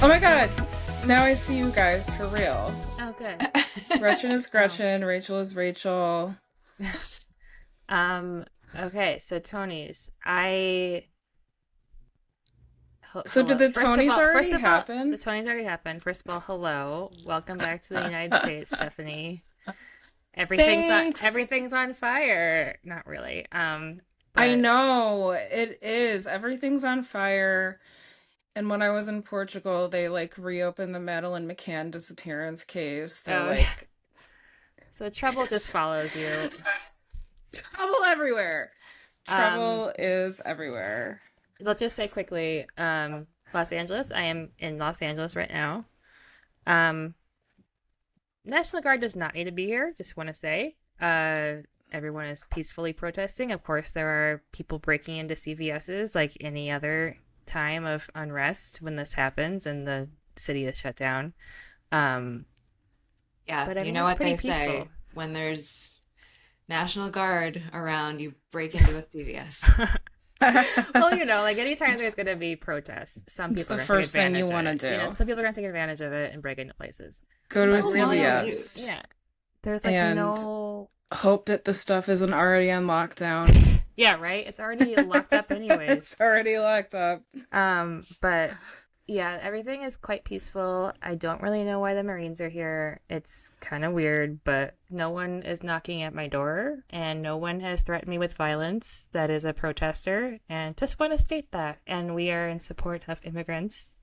Oh my God. Now I see you guys for real. Oh, good. Gretchen is Oh. Gretchen. Rachel is Rachel. Um, okay, so Tony's. I So did hello. the First of Tonys all, already the happen? Tony's already happened. First of all, hello. Welcome back to the United States, Stephanie. Thanks. Everything's on fire. Not really. I But know it is. Everything's on fire. And when I was in Portugal, they like reopened the Madeleine McCann disappearance case. They're oh, like, so trouble just follows you. trouble everywhere. Um, Trouble is everywhere. let's just say quickly, Los Angeles. I am in Los Angeles right now. Um, National Guard does not need to be here. Just want to say, everyone is peacefully protesting. Of course, there are people breaking into CVS's like any other time of unrest when this happens and the city is shut down. Um, Yeah, but you know everyone's what pretty they peaceful. say when there's National Guard around, you break into a CVS. Well, like anytime there's going to be protests, some It's people the are going to take first thing you advantage of want to it. do. Some people are going to take advantage of it and break into places. Go to a But Oh, more power to really, you. CVS yeah, there's like and no. hope that the stuff isn't already on lockdown. Yeah, right? It's already locked up anyways. It's already locked up. But yeah, everything is quite peaceful. I don't really know why the Marines are here. It's kind of weird, but no one is knocking at my door and no one has threatened me with violence that is a protester. And just want to state that. And we are in support of immigrants.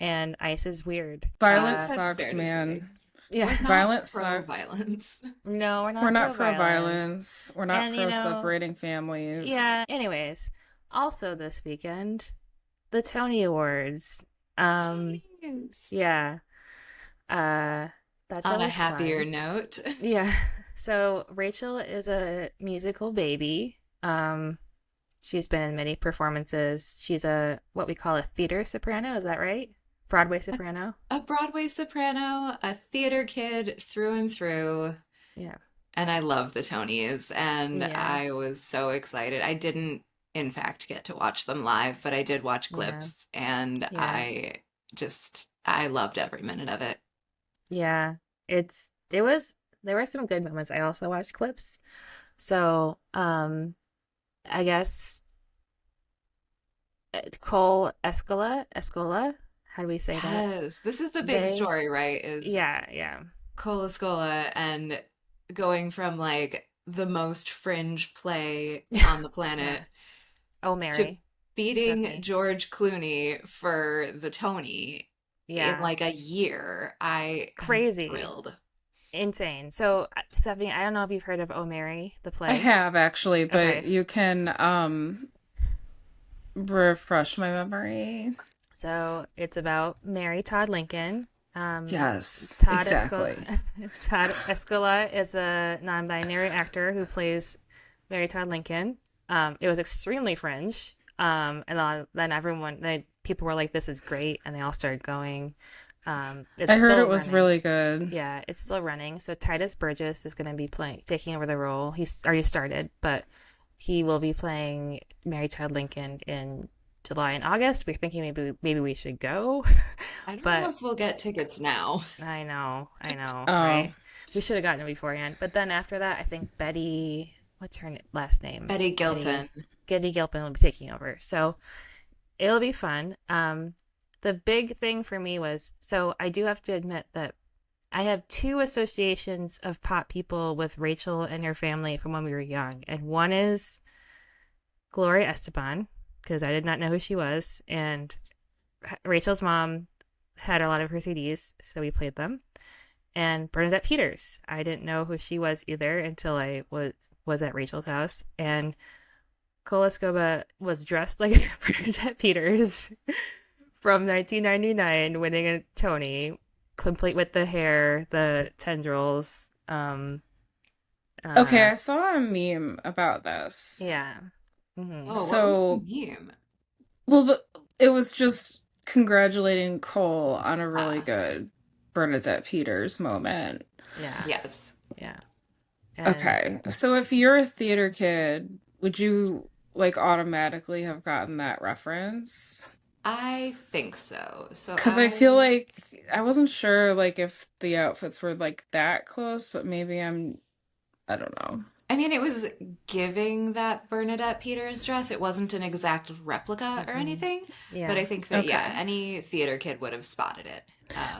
And ICE is weird. Violence That's sucks, fair to say. man. Yeah. We're not Violence sucks. pro-violence. No, we're We're not not pro pro violence. violence. We're not And, pro separating families. yeah, anyways, also this weekend, the Tony Awards. Um, Jeez. yeah. Uh, that's On a always happier fun. note. Yeah. So Rachel is a musical baby. She's been in many performances. She's a what we call a theater soprano, is that right? Broadway A, soprano. a Broadway soprano, a theater kid through and through. Yeah. And I love the Tonys, and Yeah. I was so excited. I didn't, in fact, get to watch them live, but I did watch Yeah. clips, and Yeah. I loved every minute of it. Yeah. It was there were some good moments. I also watched clips. So, I guess Cole Escola, how do we say that? Yes, this is the big They, story, right? Is yeah, yeah, Cola Scola and going from like the most fringe play on the yeah. planet Oh, to Mary, beating Stephanie. George Clooney for the Tony in Yeah, like a year. I am crazy, thrilled. insane. So, Stephanie, I don't know if you've heard of Oh, Mary, the I play. have actually, but Okay, you can refresh my memory. so it's about Mary Todd Lincoln. Um, Yes, Todd Escola, exactly. Todd Escola is a non-binary actor who plays Mary Todd Lincoln. It was extremely fringe. Then people were like, "This is great," and they all started going. It's I heard still it was running. really good. Yeah, it's still running. So Titus Burgess is going to be taking over the role. He's already started, but he will be playing Mary Todd Lincoln in July and August. We're thinking maybe we should go, I don't know but if we'll get tickets now. I know, Oh, right? We should have gotten it beforehand. But then after that, I think Betty, what's her last name? Betty Betty Gilpin. Getty Gilpin will be taking over. So it'll be fun. The big thing for me was so I do have to admit that I have two associations of pop people with Rachel and her family from when we were young. And one is Gloria Estefan, because I did not know who she was. And Rachel's mom had a lot of her CDs, so we played them. And Bernadette Peters. I didn't know who she was either until I was at Rachel's house. And Kolaskova was dressed like Bernadette Peters from 1999, winning a Tony, complete with the hair, the tendrils. okay. Uh, I saw a meme about this. yeah. Hmm. Oh, what was the So, meme? well, it was just congratulating Cole on a really Ah, good Bernadette Peters moment. Yeah. yes. Yeah. And Okay, so if you're a theater kid, would you like automatically have gotten that reference? I think so. So Because I feel I like I wasn't sure like if the outfits were like that close, but maybe I don't know. I mean, it was giving that Bernadette Peters dress. It wasn't an exact replica or Mm-mm. anything, but Yeah. I think that, yeah, Okay. any theater kid would have spotted it.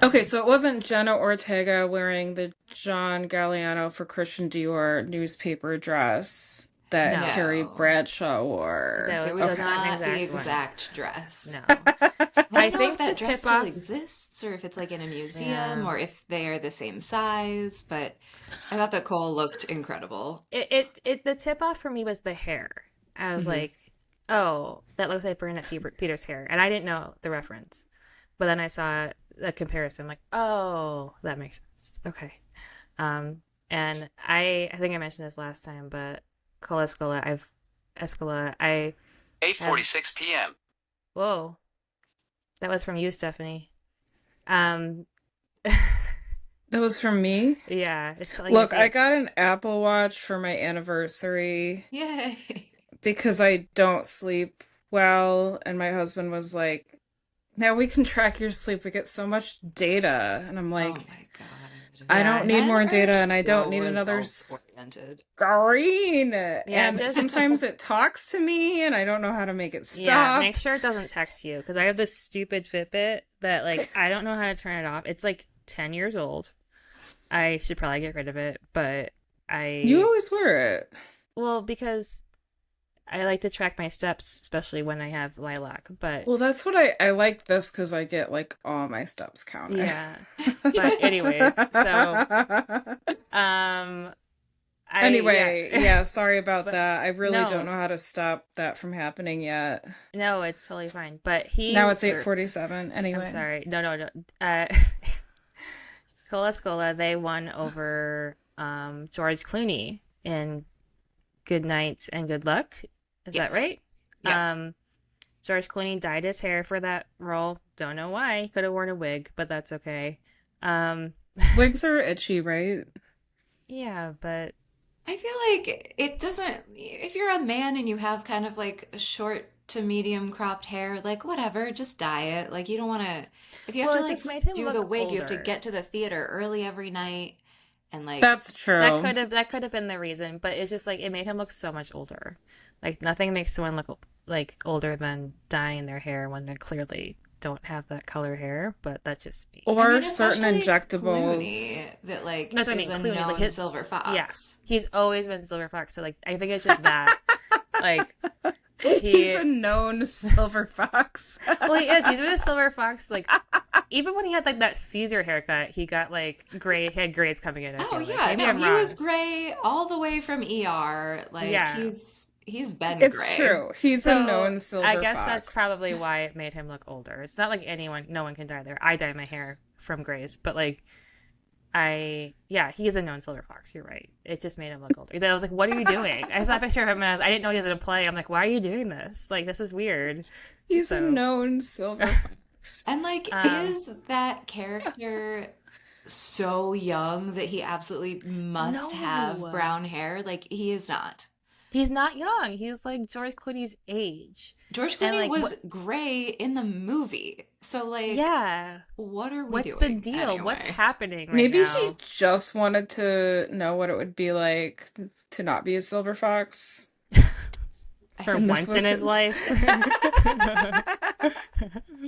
Okay, so it wasn't Jenna Ortega wearing the John Galliano for Christian Dior newspaper dress that No. Carrie No, Bradshaw wore. it Those was Okay. aren't not the exact ones. exact dress. No. I I don't know if think the that dress tip still off, exists or if it's like in a museum yeah. or if they are the same size, but I thought that Cole looked incredible. The tip off for me was the hair. I was hmm like, oh, that looks like Bernadette Peters' hair. And I didn't know the reference. But then I saw the comparison, like, oh, that makes sense. Okay. And I think I mentioned this last time, but Cola Escola, I have 8:46 p.m. whoa, that was from you, Stephanie. Um That was from me. yeah, it's telling you Look, it's I eight. got an Apple Watch for my anniversary Yay. because I don't sleep well, and my husband was like, "Now we can track your sleep. We get so much data." And I'm Oh like, my God. I don't Yeah. need Men more are data and I don't so need another result oriented. screen. Yeah, And just sometimes it talks to me and I don't know how to make it yeah, stop. make sure it doesn't text you because I have this stupid Fitbit that like I don't know how to turn it off. It's like 10 years old. I should probably get rid of it, but You I always wear it. well because I like to track my steps, especially when I have lilac. But Well, that's what I like this because I get like all my steps counted. yeah, but anyways, so um, Anyway, yeah, yeah, sorry about but that. I really don't no, know how to stop that from happening yet. no, it's totally fine. But he Now it's or 8:47 I'm anyway. sorry, no. Uh, Cola Scola, they won over George Clooney in Good Night and Good Luck. Is that Yes. right? Yep. Um, George Clooney dyed his hair for that role. Don't know why. He could have worn a wig, but that's okay. Um, Wigs are itchy, right? yeah, but I feel like it doesn't, if you're a man and you have kind of like a short to medium cropped hair, like whatever, just dye it. Like you don't want to, if you have well, to it like just made him do the look wig, you have to older. get to the theater early every night and like, That's true. That could have been the reason, but it's just like it made him look so much older. Like nothing makes someone look like older than dyeing their hair when they clearly don't have that color hair, but that's just me. I Or mean, certain especially injectables. Clooney, that like That's what I is mean. a Clooney, like known his, silver yeah, fox. he's always been Silver Fox. So like, I think it's just that, like He's he, a known silver fox. well, he is. He's been a Silver Fox. Like even when he had like that Caesar haircut, he got like gray. He had grays coming in. I Oh feel like yeah, maybe no, I'm he was wrong. gray all the way from ER. Like Yeah. he's been It's gray. true. He's a So known I silver guess that's fox. probably why it made him look older. It's not like no one can dye their. I dye my hair from grays, but like yeah, he is a known silver fox. You're right. It just made him look older. Then I was like, what are you doing? I saw a picture of him and I didn't know he was in a play. I'm like, why are you doing this? Like, this is weird. He's a So, known silver fox. And like, um, is that character so young that he absolutely must have no, brown hair? Like he is not. he's not young. He's like George Clooney's age. George And Clooney like, was what? gray in the movie. So like, Yeah. what are we What's the doing deal? What's anyway? happening right Maybe he now? just wanted to know what it would be like to not be a silver fox. For And this once in was his his. life.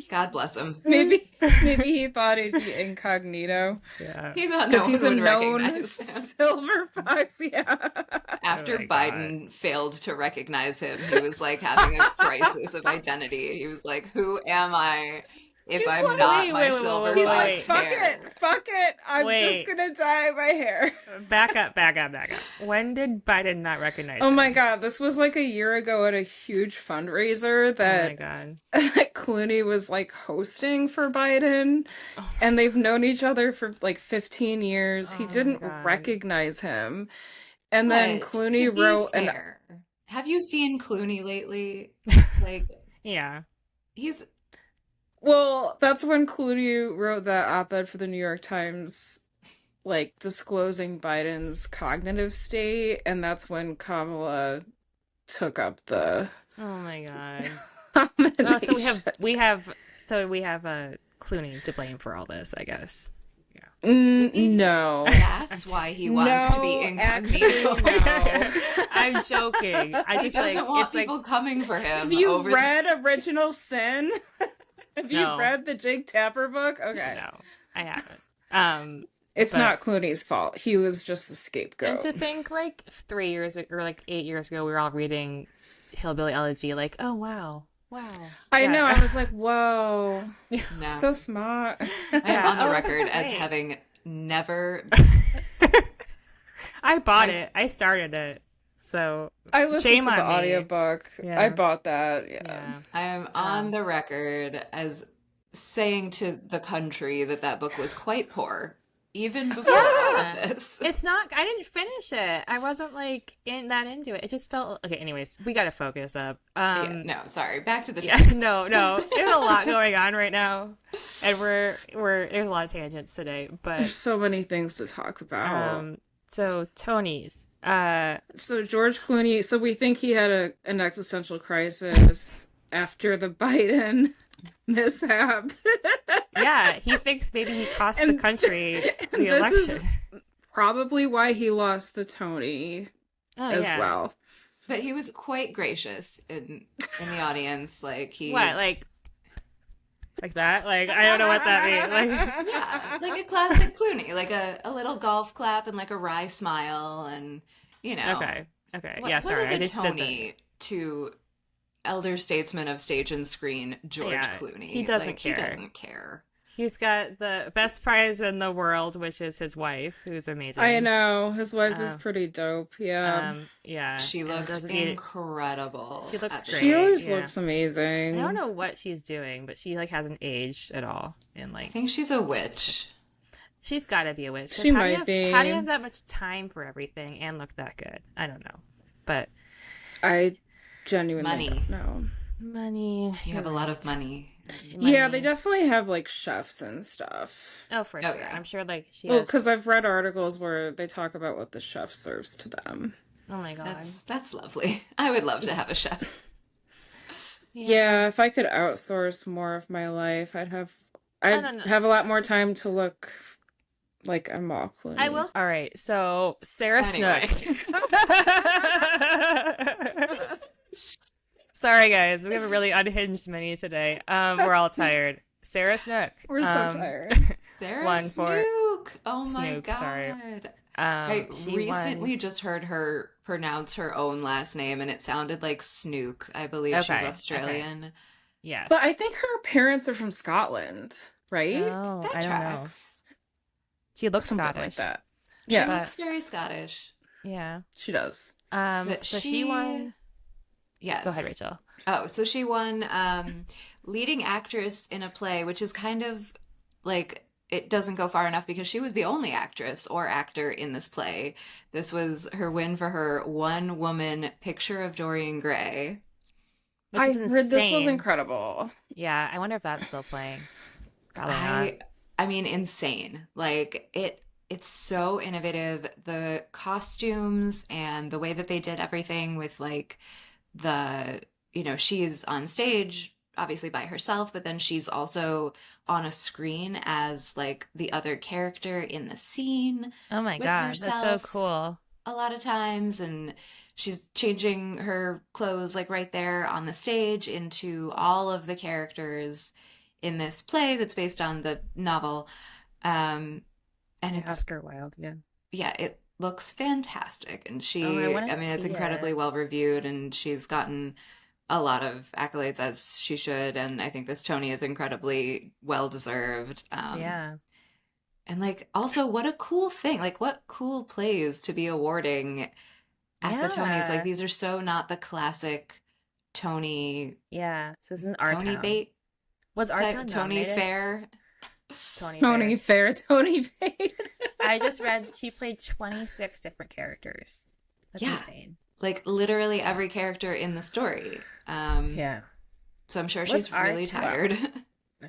God bless him. Maybe he thought he'd be incognito Yeah. He thought because no he's one a would known recognize him. silver fox. Yeah. Oh After my god. Biden failed to recognize him, he was like having a crisis of identity. He was like, "Who am I if He's I'm like, not my Wait, silver he's like, fox fuck hair?" it, fuck it. I'm just Wait. gonna dye my hair. Back up. When did Biden not recognize Oh my him? God, this was like a year ago at a huge fundraiser Oh my that god. that Clooney was like hosting for Biden, Oh and they've known each other for like 15 years. He my didn't god. recognize him. And then But to Clooney be wrote an fair, have you seen Clooney lately? Like, Yeah. he's well, that's when Clooney wrote that op-ed for the New York Times, like disclosing Biden's cognitive state, and that's when Kamala took up the Oh my god. Oh, so Combination. we have Clooney to blame for all this, I guess. Yeah. Maybe No. I'm that's why just he wants to be No, actually, incognito. no. I'm joking. I He just doesn't like want it's like people coming for Have him you over the. read Original Sin? Have you no, read the Jake Tapper book? Okay. no, I haven't. Um, It's but not Clooney's fault. He was just the and scapegoat. to think like 3 years or like 8 years ago, we were all reading Hillbilly Elegy, like, oh wow, wow, I know. I yeah, was like, whoa, No. so smart. I am yeah. on the Oh, this is record as great. having never. I bought I it. I started it. So I listened shame to the on me. audiobook. I Yeah. bought that. Yeah. Yeah. I am on Um, the record as saying to the country that that book was quite poor, even before all of yeah. this. It's not I didn't finish it. I wasn't like in that into it. It just felt okay, anyways, we gotta focus up. Yeah, no, sorry. Back to the Yeah, text. no, no. There's a lot going on right now. And we're there's a lot of tangents today. But There's so many things to talk about. so Tony's. So George Clooney, so we think he had an existential crisis after the Biden mishap. Yeah, he thinks maybe he cost the and, country and the this is election. probably why he lost the Tony Oh as yeah. well. But he was quite gracious in the audience. Like What, he, like that? Like I don't know what that means. Like yeah, like a classic Clooney, like a little golf clap and like a wry smile, and you know, okay. Okay. Yeah, what sorry. is I a just did the Tony to elder statesman of stage and screen George yeah, he Clooney? doesn't Like he care. doesn't care. He's got the best prize in the world, which is his wife, who's I amazing. know. His wife is Um, pretty dope. Yeah. yeah, She and looked doesn't need incredible she looks at the She great. Tony. always Yeah. looks I don't amazing. know what she's doing, but she like hasn't aged at all. And I like think she's a witch. she's got to be a witch. Because She might how do you be. have that much time for everything and look that good? I don't know, but I genuinely Money. don't know. money. You You're have a lot of right. money. Yeah, they Money. definitely have like chefs and stuff. Oh, for Oh sure. yeah. I'm sure like she Well, has. because I've read articles where they talk about what the chef serves to them. Oh my god. That's lovely. I would love to have a chef. Yeah. Yeah, if I could outsource more of my life, I I'd don't know. have a lot more time to look like I'm all I Clooney. will. All right. So Sarah Anyway. Snook. Sorry, guys. We have a really unhinged mini today. We're all tired. Sarah Snook. We're so tired. Sarah Won for Snook. Oh my Snook. Sorry. God. I She recently won. just heard her pronounce her own last name and it sounded like Snook. I believe she's Okay. Australian. Yes. But I think her parents are from Scotland, right? Oh, That I don't know. tracks. She looks Something Scottish. like that. She Yeah, But looks very Scottish. yeah. she does. But So she won. yes. Go ahead, Rachel. Oh, so she won leading actress in a play, which is kind of like it doesn't go far enough because she was the only actress or actor in this play. This was her win for her one woman picture of Dorian Gray. Which I is heard this was insane. incredible. Yeah, I wonder if that's still playing. Probably not. I mean insane. Like it's so innovative. The costumes and the way that they did everything with like the she's on stage obviously by herself, but then she's also on a screen as like the other character in the scene Oh my with god, that's so herself cool. a lot of times, and she's changing her clothes like right there on the stage into all of the characters in this play that's based on the novel. And it's Oscar Wilde, yeah. yeah, it looks fantastic. And Oh, I want I to mean, it's see incredibly it. well reviewed, and she's gotten a lot of accolades as she should. And I think this Tony is incredibly well deserved. Yeah. And like, also, what a cool thing! Like, what cool plays to be awarding at the Tonys. Like, Yeah. these are so not the classic Tony Yeah. So this is in our Tony town. bait Was our type town Tony nominated? Fair. Tony Tony Fair. Fair, Tony Fair. I just read she played 26 different characters. That's Yeah, insane. like literally every character in the story. Yeah. So I'm sure What's she's our really town? tired.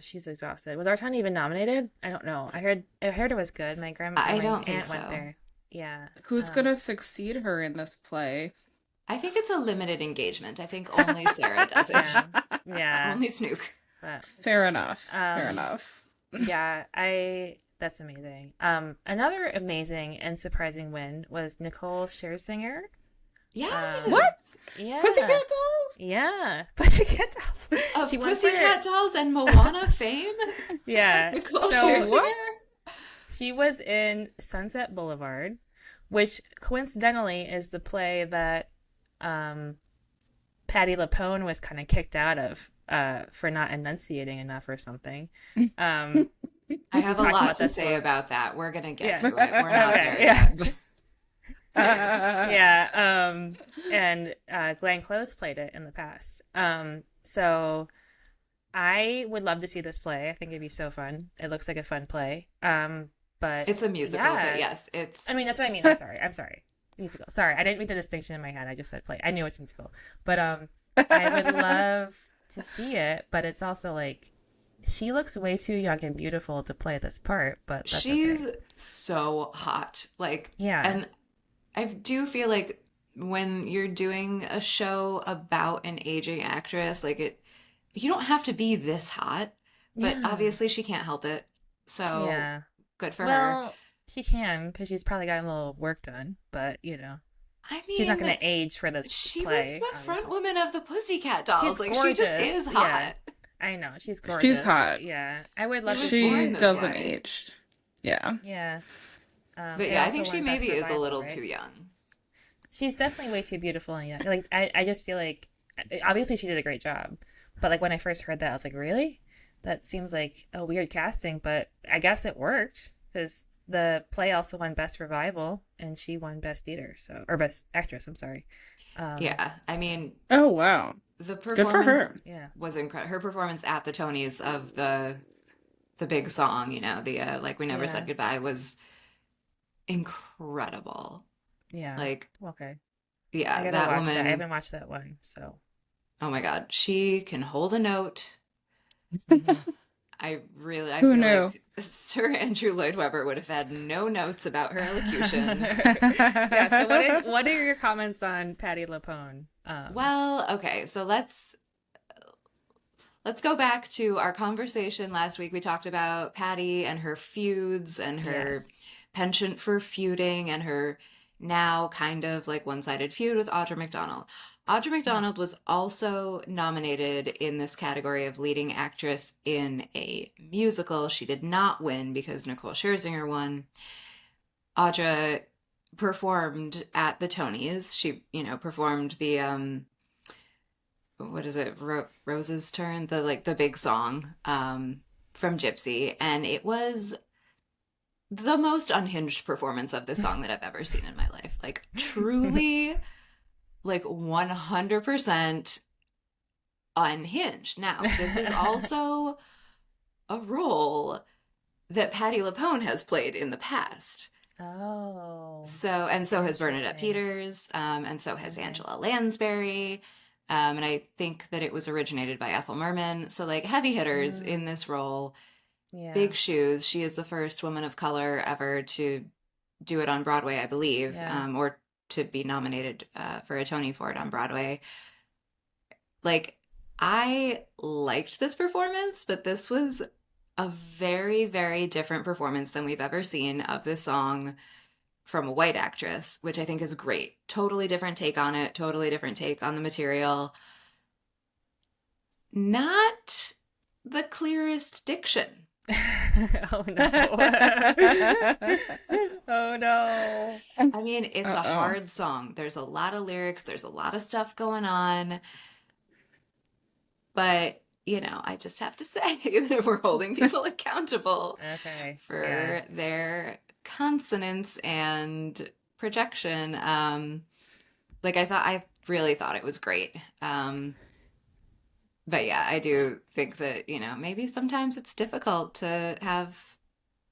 She's exhausted. Was our town even nominated? I don't know. I heard it was good. My I my don't think aunt went so. there. Yeah. Who's gonna succeed her in this play? I think it's a limited engagement. I think only Sarah does it. Yeah. Yeah. Only Snook. But Fair enough. Fair um enough. yeah, I that's amazing. Another amazing and surprising win was Nicole Scherzinger. Um What? Yes. yeah. Pussycat Dolls? Yeah. Pussycat Dolls. She Of won for Pussycat Dolls and Moana fame, yeah. Nicole So What? Scherzinger. she was in Sunset Boulevard, which coincidentally is the play that um Patty LaPone was kind of kicked out of for not enunciating enough or something. Um, I we have a talked lot about to this say before. about that. We're gonna get Yeah. to it. We're not Okay. there Yeah. yet. But Yeah. And Glenn Close played it in the past. So I would love to see this play. I think it'd be so fun. It looks like a fun play. But it's a musical, but yeah, yes, I mean it's that's what I mean. I'm sorry. I'm sorry. Musical. Sorry, I didn't make the distinction in my head. I just said play. I knew it's musical, but I would love to see it. But it's also like she looks way too young and beautiful to play this part. But that's she's okay. so hot. Like, Yeah. and I do feel like when you're doing a show about an aging actress, like it, you don't have to be this hot, but Yeah. obviously she can't help it. So Yeah. good for her. Well, she can because she's probably gotten a little work done. But I she's not mean, going to age for this she was play. the front Obviously, woman of the Pussycat Dolls. she's Like she just gorgeous. is Yeah. hot. I know she's She's gorgeous. hot. Yeah, I would She love to was see. She born this doesn't way. age. Yeah. Yeah. But It yeah, I also think she won Best maybe is a Revival, little right? too young. She's definitely way too beautiful and young. Like I just feel like obviously she did a great job, but like when I first heard that, I was like, really? That seems like a weird casting, but I guess it worked because the play also won Best Revival and she won Best Theater, so or Best Actress. I'm sorry. Yeah, I mean, Oh, wow. the Good for performance her. Yeah. was incredible. Her performance at the Tonys of the big song, the like we never Yeah. said goodbye was incredible. Yeah. Like, Okay. I yeah, gotta that watch that. I woman, haven't watched that one, so. oh my God, she can hold a note. Hmm. I Who feel knew? like Sir Andrew Lloyd Webber would have had no notes about her elocution. Yeah. So what are your comments on Patty LaPone? Well, okay, so let's go back to our conversation last week. We talked about Patty and her feuds and her Yes. penchant for feuding and her now kind of like one-sided feud with Audra McDonald. Audra Mm. McDonald was also nominated in this category of leading actress in a musical. She did not win because Nicole Scherzinger won. Audra performed at the Tonys. She, performed the what is it? Rose's Turn, the big song from Gypsy, and it was the most unhinged performance of this song that I've ever seen in my life. Like truly, like 100% unhinged. Now, this is also a role that Patti LuPone has played in the past. Oh, So has Bernadette interesting. Peters, and so has Okay. Angela Lansbury. And I think that it was originated by Ethel Merman. So, like, heavy hitters in Mm, this role, yeah. big shoes. She is the first woman of color ever to do it on Broadway, I believe, Yeah. or to be nominated for a Tony for it on Broadway. Like, I liked this performance, but this was a very, very different performance than we've ever seen of this song from a white actress, which I think is great. Totally different take on it, totally different take on the material. Not the clearest diction. Oh no. Oh no. I mean, it's a Uh-oh. hard song. There's a lot of lyrics, there's a lot of stuff going on, but I just have to say that we're holding people accountable Okay. Yeah. for their consonants and projection. Like I really thought it was great. But yeah, I do think that, maybe sometimes it's difficult to have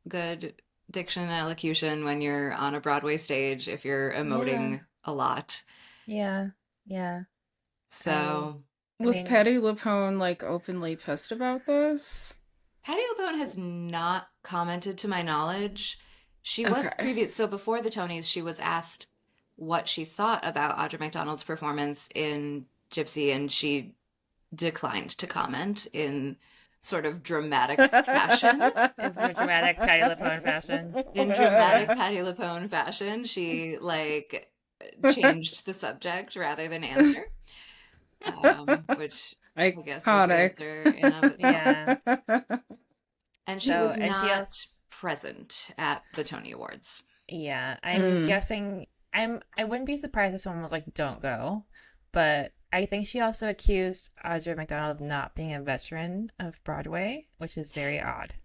good diction and elocution when you're on a Broadway stage if you're Yeah. emoting a lot. Yeah. Yeah. I So I Was mean, Patty LuPone like openly pissed about this? Patti LuPone has not commented to my knowledge. She was Okay. previous, so before the Tonys, she was asked what she thought about Audra McDonald's performance in Gypsy, and she declined to comment in sort of dramatic fashion. In dramatic Patti LuPone fashion. In dramatic Patti LuPone fashion, she like changed the subject rather than answer, which I guess was the Iconic. answer in of itself. Yeah. And she So, was and she also, not present at the Tony Awards. yeah, I'm Mm. guessing I wouldn't be surprised if someone was like, "Don't go," but I think she also accused Audra McDonald of not being a veteran of Broadway, which is very odd.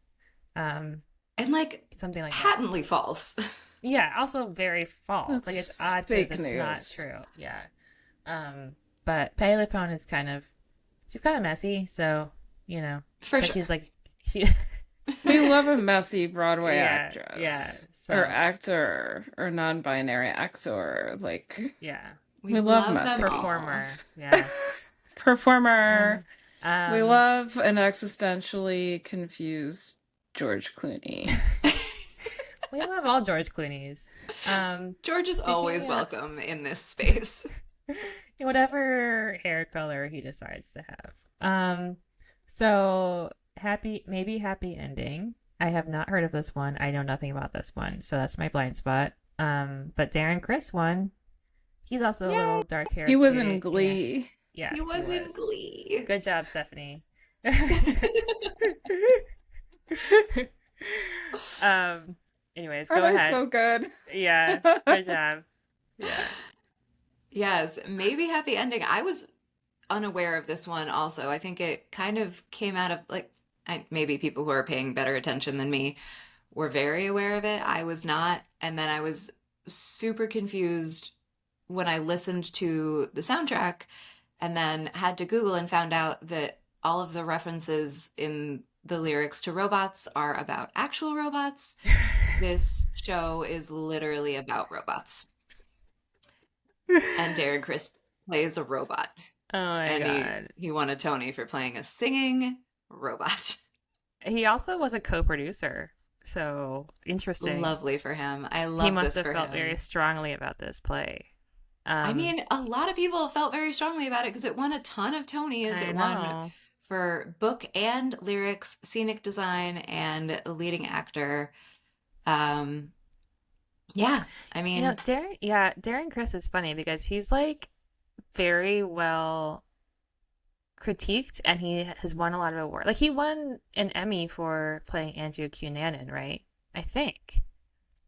Um, And like Something like that. patently false. Yeah, also very false. Like it's That's odd because fake it's not news. true. Yeah. But Patti LuPone is she's kind of messy, so you know, For but sure. she's like she, We love a messy Broadway yeah. actress or So actor or non-binary actor. Like, yeah, We we love love them messy. all. performer. Yeah. Uh, Performer. We um, love an existentially confused George Clooney. we love all George Clooney's. George is always Speaking of welcome in this space. whatever hair color he decides to have. So maybe happy ending. I have not heard of this one. I know nothing about this one, so that's my blind spot. But Darren Chris won. He's also a Yay! little dark haired He was too. in Yeah. Glee. Yes, He he was in was. Glee. Good job, Stephanie. um. Anyways, That go was ahead. so good. Yeah. Good job. Yeah. Yes, maybe happy ending. I was unaware of this one also. I think it kind of came out of like maybe people who are paying better attention than me were very aware of it. I was not. And then I was super confused when I listened to the soundtrack and then had to Google and found out that all of the references in the lyrics to robots are about actual robots. This show is literally about robots. And Darren Criss plays a robot. Oh my And God. he won a Tony for playing a singing robot. He also was a co-producer. So interesting. Lovely for him. I He love must this have for felt very him. strongly about this play. I mean, a lot of people felt very strongly about it because it won a ton of Tonys. I It won know. for book and lyrics, scenic design, and leading actor. Um, yeah, I You know, mean, Darren Chris is funny because he's like very well critiqued and he has won a lot of awards. Like he won an Emmy for playing Andrew Cunanan, right? I think.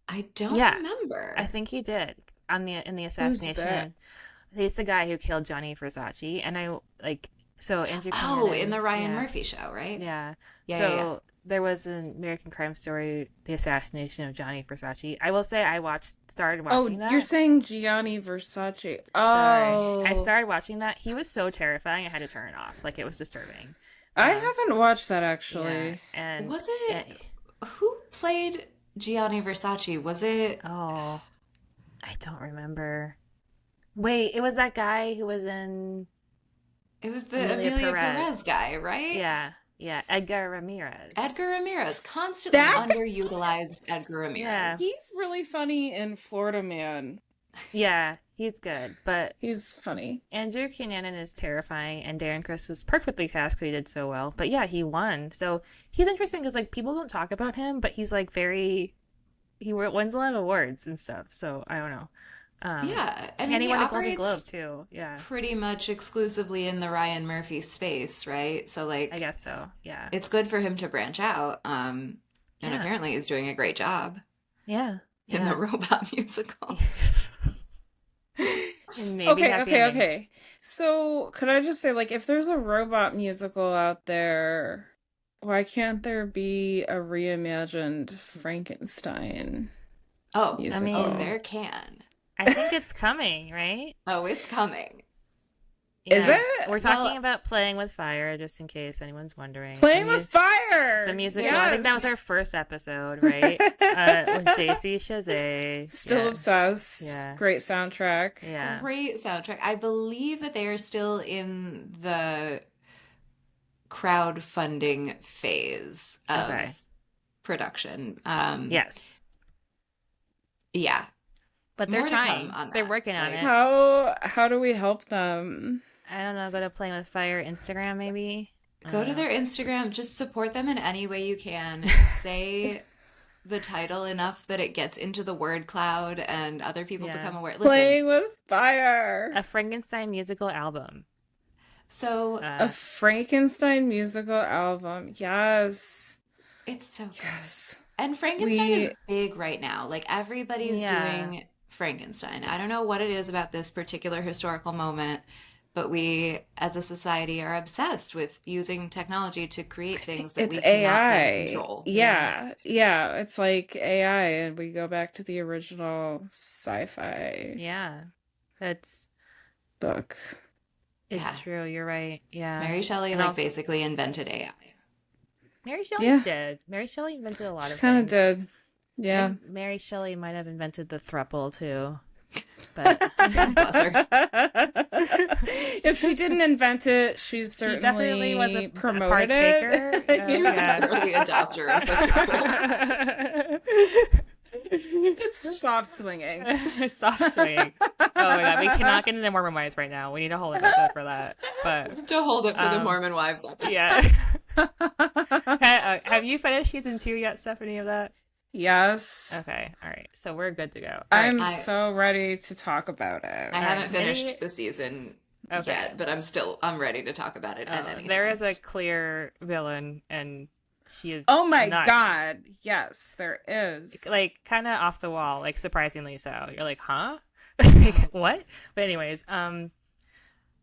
I don't Yeah, I remember. think he did on the in the Who's that? assassination. He's the guy who killed Johnny Versace, and I like so Andrew Oh, in Cunanan. the Ryan Yeah, Murphy show, right? yeah. Yeah, yeah, yeah. So there was an American Crime Story, the assassination of Johnny Versace. I will say I started Oh, watching you're that. saying Gianni Versace. Sorry, I Oh, started watching that. He was so terrifying. I had to turn it off. Like it was disturbing. I Um, haven't watched that yeah, actually. Was and it who played Gianni Versace? Was it? oh, I don't remember. Wait, it was that guy who was in It was the Amelia Amelia Perez Perez. guy, right? Yeah, yeah, Edgar Ramirez. Edgar Ramirez, constantly That underutilized Edgar Yeah, Ramirez. he's really funny in Florida Man. yeah, he's good. But He's funny. Andrew Cunanan is terrifying, and Darren Criss was perfectly cast because he did so well. But yeah, he won. So he's interesting because like people don't talk about him, but he's like he wins a lot of awards and stuff. So I don't know. Yeah, I mean, And he he won a Golden Globe operates too. Yeah, pretty much exclusively in the Ryan Murphy space, right? So, I like, guess so. Yeah, it's good for him to branch out. And yeah, apparently he's doing a great job yeah, in the yeah. robot musical. And maybe Okay, happy okay, ending. okay. So, could I just say, like, if there's a robot musical out there, why can't there be a reimagined Frankenstein Oh, I oh, mean, musical? there can. I think it's coming, right? Oh, it's coming. Is Yeah, it? we're talking Well, about Playing with Fire, just in case anyone's wondering. Playing with The Fire? musical. I think that was there's our Yes. first episode, right? With JC Chazé. Still Yeah, obsessed. yeah, Great soundtrack. yeah. great soundtrack. I believe that they are still in the crowdfunding phase Okay. of production. Yes. Yeah, but they're More to come trying. on They're that. working on Like, it. How do we help them? I don't know. Go to Playing with Fire Instagram, maybe. I go don't to know. their Instagram, just support them in any way you can. Say the title enough that it gets into the word cloud and other people Yeah, become aware. Listen, Playing with fire. a Frankenstein musical album. so A Uh, Frankenstein musical album. Yes. it's so good. Yes. And Frankenstein is We big right now. Like everybody's yeah, doing Frankenstein. I don't know what it is about this particular historical moment, but we as a society are obsessed with using technology to create things that it's we cannot then AI. control. yeah, Yeah. Yeah. It's like AI and we go back to the original sci-fi yeah. That's book. it's Yeah. true. You're right. Yeah, Mary Shelley and like also basically invented AI. Mary Shelley Yeah. did. Mary Shelley invented a lot She of kind of things. did. I Yeah. think Mary Shelley might have invented the thruple too, but Bless her. If she didn't invent it, she's she definitely was certainly a promoted partaker. it. She Oh was an Yeah. early adopter of the throuple. Soft swinging. Soft swing. Oh my god, we cannot get into Mormon wives right now. We need a whole episode for that. But To hold it for the um, Mormon Wives episode. yeah. Have you finished season 2 yet, Stephanie? Of that? Yes. Okay, all right. So we're good to go. All right. I'm I so ready to talk about it. I All right. haven't finished the season Okay. yet, but I'm ready to talk about it at any There time. is a clear villain, and she is Oh my nuts. God. Yes, there is. Like kind of off the wall, like surprisingly so. You're like, huh? Like, what? But anyways,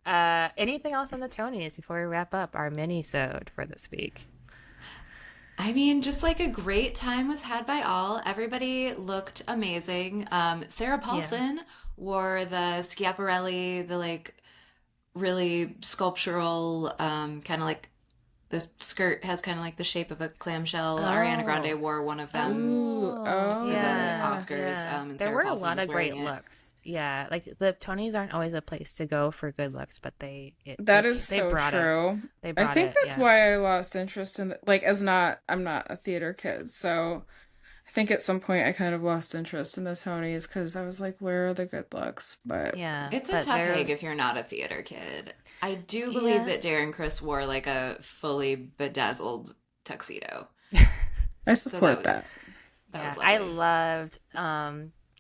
anything else on the Tonys before we wrap up our mini-sode for this week? I mean, just like a great time was had by all. Everybody looked amazing. Sarah Yeah. Paulson wore the Schiaparelli, the like really sculptural, kind of like the skirt has kind of like the shape of a clamshell. Ariana Oh. Grande wore one of them Ooh, Oh, for the oh. Oscars, yeah. and There Sarah were a Paulson lot was of great wearing it. looks. Yeah, like the Tonys aren't always a place to go for good looks, but That is they so brought it. true. They I brought think it. that's Yeah. why I lost interest in like I'm not a theater kid, so I think at some point I kind of lost interest in the Tonys because I was like, where are the good looks? But Yeah, It's a but tough there egg if you're not a theater kid. I do believe yeah. that Darren Criss wore like a fully bedazzled tuxedo. I So that support was that. that was Yeah, I lovely. loved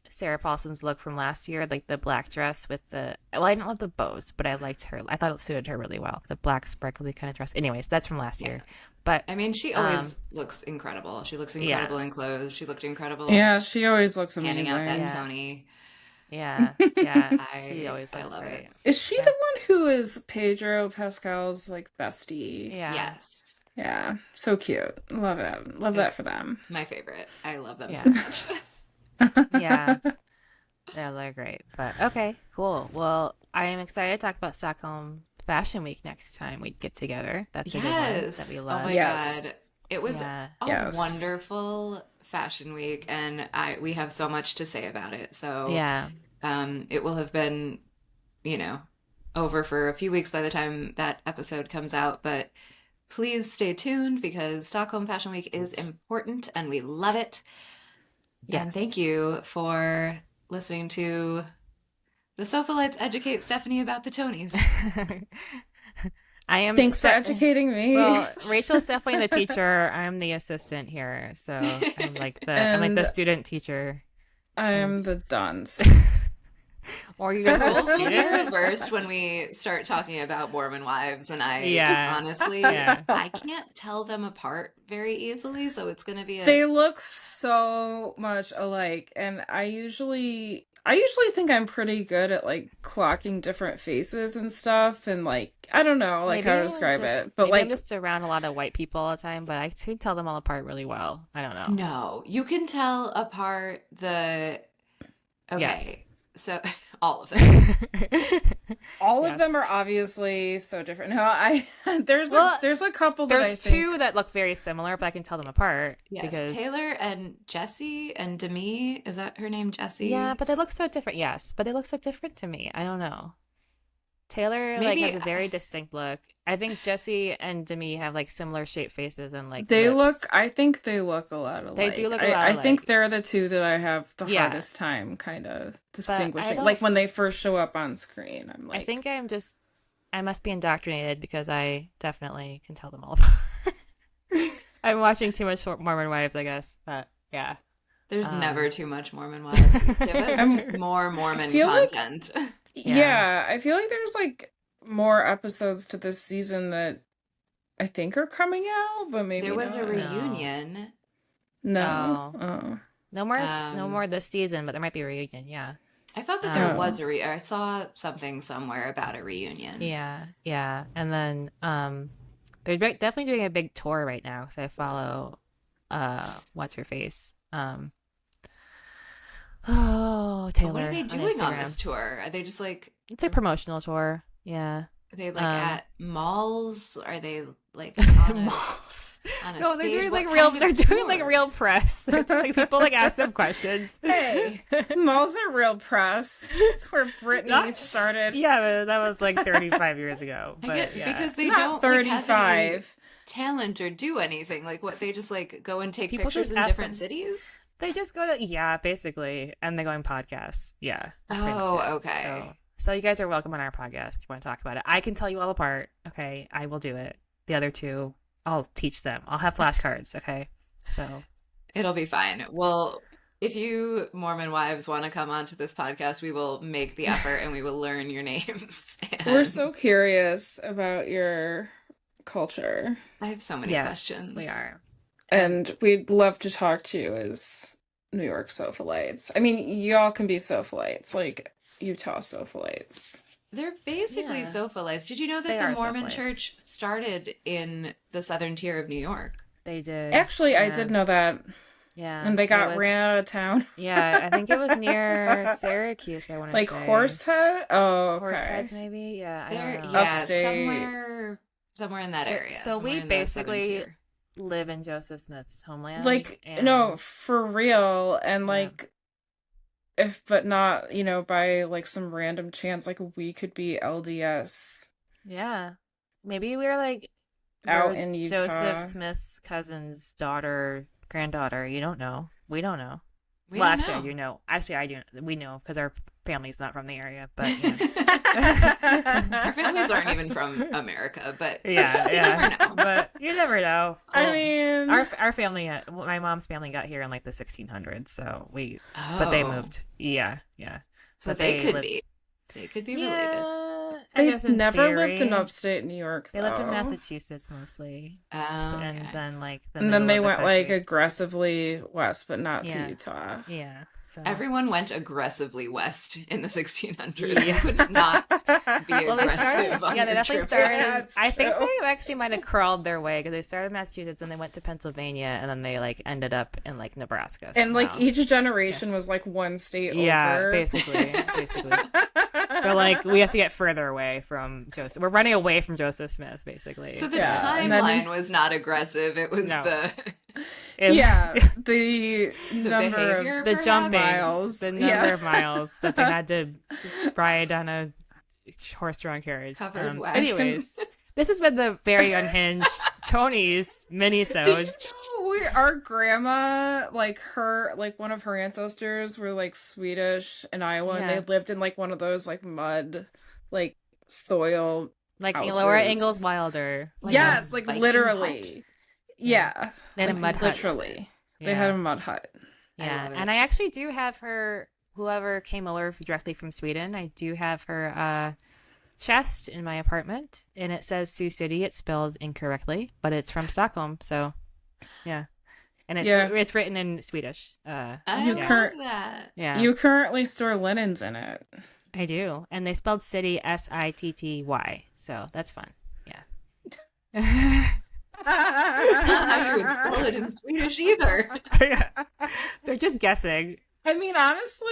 Sarah Paulson's look from last year, like the black dress with the well, I didn't love the bows, but I liked her. I thought it suited her really well. The black sparkly kind of dress. Anyways, that's from last Yeah. year. But I mean, she um always looks incredible. She looks yeah. incredible in clothes. She looked incredible Yeah, she always looks handing out that amazing. Yeah. Tony. Yeah. Yeah. She I always I looks love it. great. Is she Yeah. the one who is Pedro Pascal's like bestie? Yeah. Yes. Yeah, so cute. Love it. Love that It's for them. my favorite. I love them so Yeah. much. Yeah. Yeah, they're great. But okay, cool. Well, I am excited to talk about Stockholm Fashion Week next time we get together. That's a good one that Yes. we Oh love. my Yes. God. It was Yeah. a Yes. wonderful fashion week, and I we have so much to say about it. So Yeah. it will have been, you know, over for a few weeks by the time that episode comes out, but please stay tuned because Stockholm Fashion Week is important and we love it. And Yes. thank you for listening to the Sofalites educate Stephanie about the Tonys. I am Thanks for educating me. well, Rachel's definitely the teacher. I'm the assistant here. So I'm like the And student teacher. I And am the dunce. or you The guys are the roles will be student? reversed when we start talking about Mormon wives, and I Yeah. honestly, Yeah. I can't tell them apart very easily, so it's going to be a They look so much alike, and I usually think I'm pretty good at like clocking different faces and stuff, and like I don't know like how to describe it, but Maybe I'm like just around a lot of white people all the time, but I can tell them all apart really well. I don't know. no. You can tell apart the Yes. okay, so all of them. all of Yes. them are obviously so different. No, I Well, there's a couple that I there's think two that look very similar, but I can tell them apart Yes, because Taylor and Jessie and Demi, is that her name, yeah, Jessie? but they look so different. Yes, but they look so different to me. I don't know. Taylor like Maybe has a very distinct look. I think Jesse and Demi have like similar shaped faces and like They look, lips. I think they look a lot They do alike. look a lot I think alike. they're the two that I have the Yeah, hardest time kind of but I distinguishing. don't. Like when they first show up on screen, I'm I like, think I must be indoctrinated because I definitely can tell them all apart. I'm watching too much Mormon Wives, I guess. But yeah. there's Um, never too much Mormon wives. Give us I'm, more I Mormon feel like, content. yeah. yeah, I feel like there's like more episodes to this season that I think are coming out, but There maybe was a not. No. reunion. No. Oh. Oh. No Um, more this season, but there might be a reunion. Yeah. I thought that there Um, Oh. was I saw something somewhere about a reunion. yeah, yeah. And then they're definitely doing a big tour right now because I follow what's her face? Oh, What are Taylor they on doing on Instagram. this tour? Are they just like It's a promotional tour. Yeah. are they like Um at malls? Are they like on malls. a No, they're stage? doing What like real kind they're of doing like tour? real press. Like people like ask them questions. Hey, malls are real press. It's where Britney Not started. yeah, but that was like 35 years ago. I But get yeah. because they Not don't like have any 35. talent or do anything. Like what they just like go and take People pictures just in ask different them. cities? They just go to yeah, basically, and they go on podcasts. Yeah, that's pretty much it. Oh, So, okay. so you guys are welcome on our podcast if you want to talk about it. I can tell you all apart. Okay, I will do it. The other two, I'll teach them. I'll have flashcards. Okay, so It'll be fine. Well, if you Mormon wives want to come onto this podcast, we will make the effort and we will learn your names. We're And so curious about your culture, I have so many yes, we questions. are. and we'd love to talk to you as New York Sofalites. I mean, y'all can be Sofalites, like Utah Sofalites. They're basically Yeah, Sofalites. Did you know that they the are Mormon self-life. church started in the southern tier of New York? They did. Actually, I Yeah, did know that, yeah. and they It got was. ran out of town. Yeah, I think it was near Syracuse. I want to Like say Horsehead? Oh, okay. Horseheads, maybe. Yeah, I don't There, know. yeah, Upstate. somewhere in that area, So somewhere we in the southern basically tier. live in Joseph Smith's homeland, Like, no, and for real. And yeah, like, if, but not, by like some random chance, like we could be LDS yeah. Maybe we're like out we're in Joseph Utah. Smith's cousin's daughter, granddaughter. You don't know. We don't know. We Well, don't actually, I know. do know. Actually, I do. We know because our family's not from the area, but yeah. Our families aren't even from America, but Yeah, you yeah. never know. But you never know. I Well, mean, our family, my mom's family got here in like the 1600s, so but they Oh, moved. Yeah, yeah. so But they lived. they could be related. Yeah, I they guess in never lived in theory, upstate New York, they lived in though. Massachusetts mostly, so, Oh, and okay. then like the And then middle they of the went like country. aggressively west, but not to Yeah, Utah. yeah. So Everyone went aggressively west in the 1600s. yeah. You would not be Well, they started. aggressive on Yeah, they your definitely trip started. Yeah, As, it's I think true. they actually might have crawled their way because they started in Massachusetts and they went to Pennsylvania and then they like ended up in like Nebraska And like somehow. each Yeah. generation was like one state Yeah, over. basically. They're like, we have to get further away from Joseph. We're running away from Joseph Smith, basically. So the Yeah, and then timeline was not aggressive. It was No. the yeah, the the number behavior, of The jumping, miles. the number Yeah. of miles that they had to ride on a horse-drawn carriage. covered wagon. Anyways, this has been the very unhinged Tony's Did you mini-sode. know our grandma, like one of her ancestors were like Swedish in Iowa, and they Yeah, lived in like one of those like mud, like soil like Laura Ingalls houses. Wilder. Like a Yes, like Viking hut. literally. Yeah, Yeah, they had a like mud hut. literally. They had Yeah, a mud hut. I yeah, love and it. I actually do have her. Whoever came over directly from Sweden, I do have her chest in my apartment, and it says Sioux City. It's spelled incorrectly, but it's from Stockholm. So yeah, and Yeah. it's written in Swedish. I You love cur- that. Yeah, You currently store linens in it. I do, and they spelled city Sitty. So that's fun. Yeah. Not how you would spell it in Swedish either. Yeah. They're just guessing. I mean, honestly,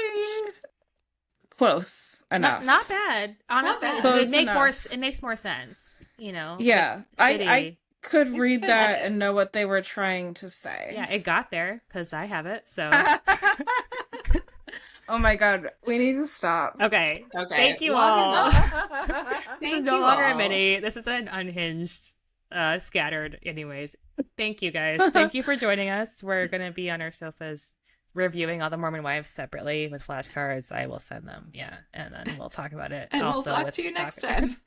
close enough. Not bad. Honestly, bad. Close it enough. makes more sense, Yeah, Like I city. could It's read that phonetic. and know what they were trying to say. Yeah, it got there because I have it. So Oh my God, we need to stop. Okay. Okay, Thank you long all. enough. This is Thank no you longer a all. mini. This is an unhinged, scattered. Anyways, thank you guys. Thank you for joining us. We're gonna be on our sofas reviewing all the Mormon Wives separately with flashcards. I will send them. Yeah, and then we'll talk about it And we'll also talk with to you stock. next time.